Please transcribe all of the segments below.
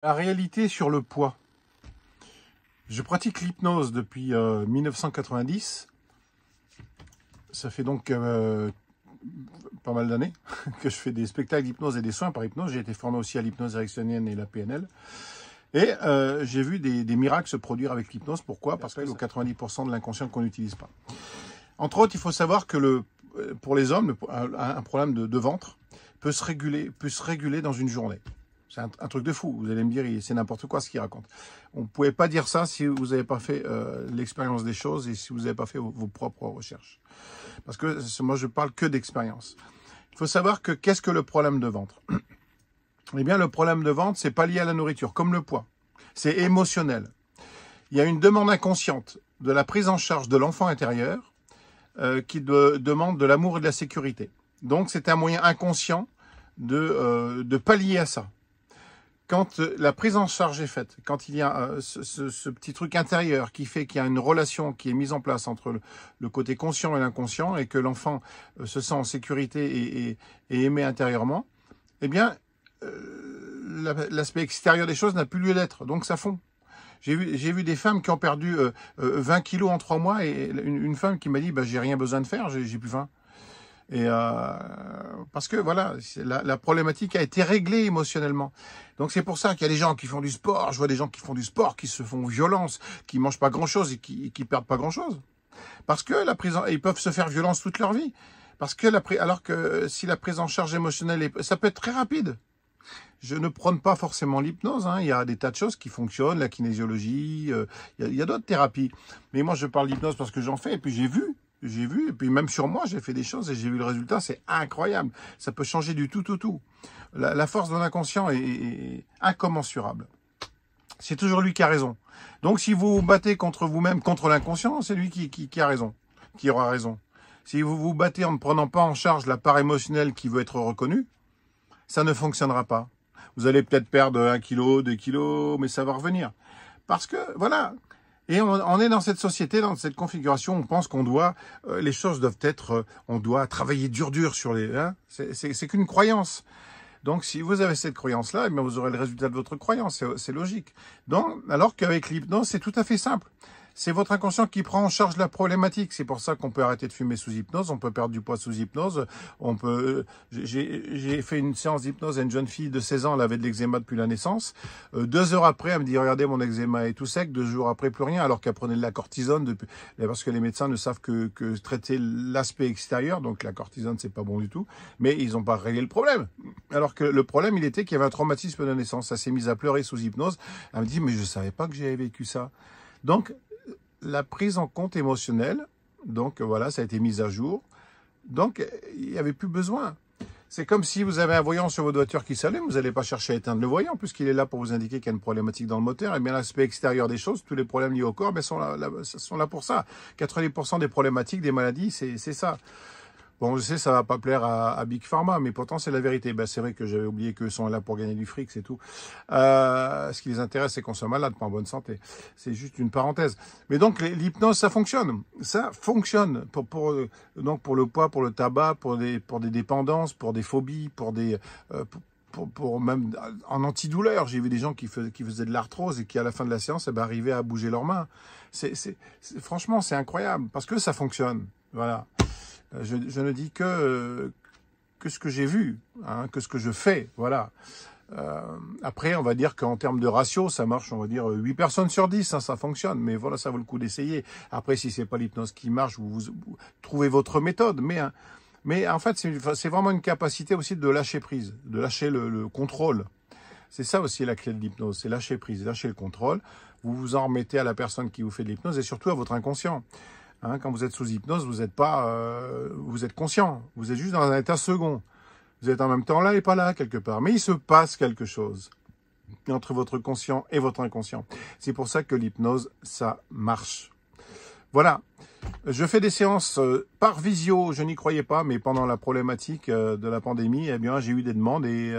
La réalité sur le poids. Je pratique l'hypnose depuis 1990. Ça fait donc pas mal d'années que je fais des spectacles d'hypnose et des soins par hypnose. J'ai été formé aussi à l'hypnose ericksonienne et la PNL. Et j'ai vu des miracles se produire avec l'hypnose. Pourquoi? Parce que c'est 90% de l'inconscient qu'on n'utilise pas. Entre autres, il faut savoir que pour les hommes, un problème de ventre peut se réguler dans une journée. C'est un truc de fou. Vous allez me dire, c'est n'importe quoi ce qu'il raconte. On ne pouvait pas dire ça si vous n'avez pas fait l'expérience des choses et si vous n'avez pas fait vos propres recherches. Parce que moi, je parle que d'expérience. Il faut savoir que qu'est-ce que le problème de ventre? Eh bien, le problème de ventre, c'est pas lié à la nourriture, comme le poids. C'est émotionnel. Il y a une demande inconsciente de la prise en charge de l'enfant intérieur qui demande de l'amour et de la sécurité. Donc, c'est un moyen inconscient de pallier à ça. Quand la prise en charge est faite, quand il y a ce petit truc intérieur qui fait qu'il y a une relation qui est mise en place entre le côté conscient et l'inconscient et que l'enfant se sent en sécurité et aimé intérieurement, eh bien, l'aspect extérieur des choses n'a plus lieu d'être. Donc ça fond. J'ai vu des femmes qui ont perdu 20 kilos en 3 mois et une femme qui m'a dit bah, « j'ai rien besoin de faire, j'ai plus faim ». Et parce que voilà, la problématique a été réglée émotionnellement. Donc c'est pour ça qu'il y a des gens qui font du sport. Je vois des gens qui font du sport, qui se font violence, qui mangent pas grand-chose et qui perdent pas grand-chose. Parce que ils peuvent se faire violence toute leur vie. Parce que alors que si la prise en charge émotionnelle, ça peut être très rapide. Je ne prône pas forcément l'hypnose. Hein. Il y a des tas de choses qui fonctionnent, la kinésiologie, il y a d'autres thérapies. Mais moi, je parle d'hypnose parce que j'en fais et puis j'ai vu, et puis même sur moi, j'ai fait des choses et j'ai vu le résultat, c'est incroyable. Ça peut changer du tout. La force de l'inconscient est incommensurable. C'est toujours lui qui a raison. Donc si vous vous battez contre vous-même, contre l'inconscient, c'est lui qui a raison, qui aura raison. Si vous vous battez en ne prenant pas en charge la part émotionnelle qui veut être reconnue, ça ne fonctionnera pas. Vous allez peut-être perdre 1 kilo, 2 kilos, mais ça va revenir. Parce que, voilà... Et on est dans cette société, dans cette configuration, on pense qu'on doit, les choses doivent être, on doit travailler dur sur les, hein, c'est qu'une croyance. Donc si vous avez cette croyance-là, eh bien, vous aurez le résultat de votre croyance, c'est logique. Donc, alors qu'avec l'hypnose, c'est tout à fait simple. C'est votre inconscient qui prend en charge la problématique. C'est pour ça qu'on peut arrêter de fumer sous hypnose, on peut perdre du poids sous hypnose. J'ai fait une séance d'hypnose à une jeune fille de 16 ans, elle avait de l'eczéma depuis la naissance. 2 heures après, elle me dit, regardez, mon eczéma est tout sec. 2 jours après, plus rien, alors qu'elle prenait de la cortisone parce que les médecins ne savent que traiter l'aspect extérieur. Donc la cortisone, c'est pas bon du tout. Mais ils n'ont pas réglé le problème. Alors que le problème, il était qu'il y avait un traumatisme de naissance. Ça s'est mise à pleurer sous hypnose. Elle me dit, mais je savais pas que j'avais vécu ça. Donc, la prise en compte émotionnelle, donc voilà, ça a été mis à jour. Donc, il n'y avait plus besoin. C'est comme si vous avez un voyant sur votre voiture qui s'allume, vous n'allez pas chercher à éteindre le voyant, puisqu'il est là pour vous indiquer qu'il y a une problématique dans le moteur. Et bien, l'aspect extérieur des choses, tous les problèmes liés au corps, sont là pour ça. 90% des problématiques, des maladies, c'est ça. Bon, je sais, ça va pas plaire à Big Pharma, mais pourtant, c'est la vérité. Ben, c'est vrai que j'avais oublié qu'eux sont là pour gagner du fric, c'est tout. Ce qui les intéresse, c'est qu'on soit malade, pas en bonne santé. C'est juste une parenthèse. Mais donc, l'hypnose, ça fonctionne. Ça fonctionne donc pour le poids, pour le tabac, pour des dépendances, pour des phobies, pour même en antidouleur. J'ai vu des gens qui faisaient de l'arthrose et qui, à la fin de la séance, arrivaient à bouger leurs mains. Franchement, c'est incroyable parce que ça fonctionne. Voilà. Je ne dis que ce que j'ai vu, hein, que ce que je fais, voilà. Après, on va dire qu'en termes de ratio, ça marche, on va dire 8 personnes sur 10, hein, ça fonctionne. Mais voilà, ça vaut le coup d'essayer. Après, si c'est pas l'hypnose qui marche, vous trouvez votre méthode. Mais en fait, c'est vraiment une capacité aussi de lâcher prise, de lâcher le contrôle. C'est ça aussi la clé de l'hypnose, c'est lâcher prise, lâcher le contrôle. Vous vous en remettez à la personne qui vous fait de l'hypnose et surtout à votre inconscient. Hein, quand vous êtes sous hypnose, vous êtes conscient. Vous êtes juste dans un état second. Vous êtes en même temps là et pas là, quelque part. Mais il se passe quelque chose entre votre conscient et votre inconscient. C'est pour ça que l'hypnose, ça marche. Voilà. Je fais des séances par visio, je n'y croyais pas, mais pendant la problématique de la pandémie, eh bien, j'ai eu des demandes et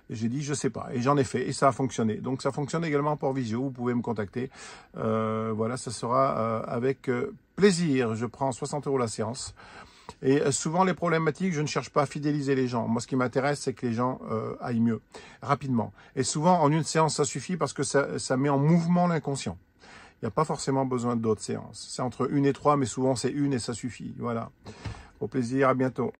j'ai dit je sais pas. Et j'en ai fait et ça a fonctionné. Donc ça fonctionne également par visio, vous pouvez me contacter. Voilà, ça sera avec plaisir. Je prends 60 € la séance. Et souvent, les problématiques, je ne cherche pas à fidéliser les gens. Moi, ce qui m'intéresse, c'est que les gens aillent mieux, rapidement. Et souvent, en une séance, ça suffit parce que ça met en mouvement l'inconscient. Il n'y a pas forcément besoin d'autres séances. C'est entre 1 et 3, mais souvent, c'est 1 et ça suffit. Voilà. Au plaisir, à bientôt.